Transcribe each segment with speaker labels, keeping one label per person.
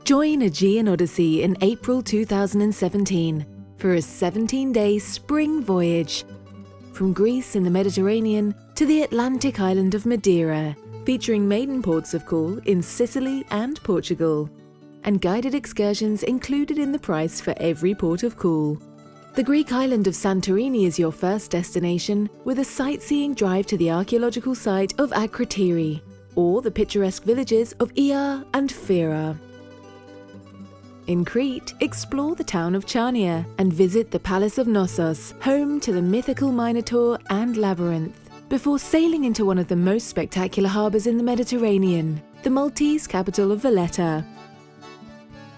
Speaker 1: Join Aegean Odyssey in April 2017 for a 17-day spring voyage from Greece in the Mediterranean to the Atlantic island of Madeira, featuring maiden ports of call in Sicily and Portugal, and guided excursions included in the price for every port of call. The Greek island of Santorini is your first destination, with a sightseeing drive to the archaeological site of Akrotiri, or the picturesque villages of Ia and Fira. In Crete, explore the town of Chania and visit the Palace of Knossos, home to the mythical Minotaur and Labyrinth, before sailing into one of the most spectacular harbours in the Mediterranean, the Maltese capital of Valletta.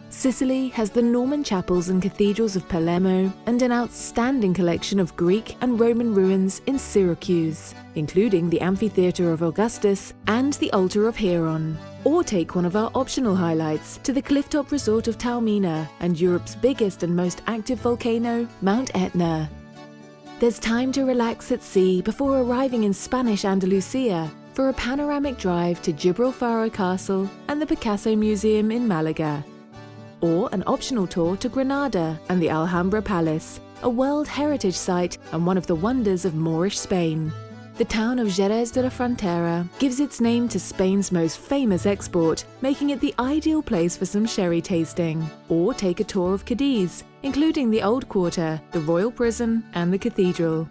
Speaker 1: Sicily has the Norman chapels and cathedrals of Palermo and an outstanding collection of Greek and Roman ruins in Syracuse, including the Amphitheatre of Augustus and the Altar of Hieron. Or take one of our optional highlights to the clifftop resort of Taormina and Europe's biggest and most active volcano, Mount Etna. There's time to relax at sea before arriving in Spanish Andalusia for a panoramic drive to Gibralfaro Castle and the Picasso Museum in Malaga. Or an optional tour to Granada and the Alhambra Palace, a World Heritage Site and one of the wonders of Moorish Spain. The town of Jerez de la Frontera gives its name to Spain's most famous export, making it the ideal place for some sherry tasting. Or take a tour of Cadiz, including the Old Quarter, the Royal Prison and the Cathedral.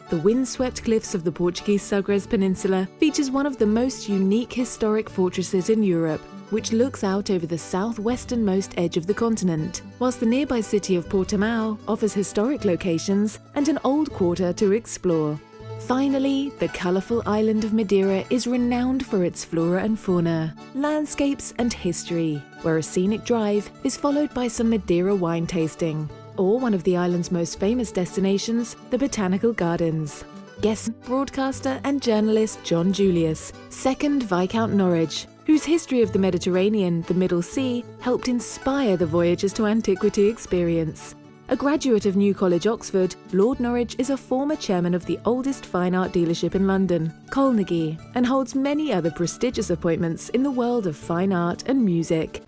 Speaker 1: The windswept cliffs of the Portuguese Sagres Peninsula features one of the most unique historic fortresses in Europe, which looks out over the southwesternmost edge of the continent, whilst the nearby city of Portimao offers historic locations and an old quarter to explore. Finally, the colourful island of Madeira is renowned for its flora and fauna, landscapes and history, where a scenic drive is followed by some Madeira wine tasting, or one of the island's most famous destinations, the Botanical Gardens. Guest broadcaster and journalist John Julius, 2nd Viscount Norwich, whose history of the Mediterranean, the Middle Sea, helped inspire the Voyages to Antiquity experience. A graduate of New College, Oxford, Lord Norwich is a former chairman of the oldest fine art dealership in London, Colnaghy, and holds many other prestigious appointments in the world of fine art and music.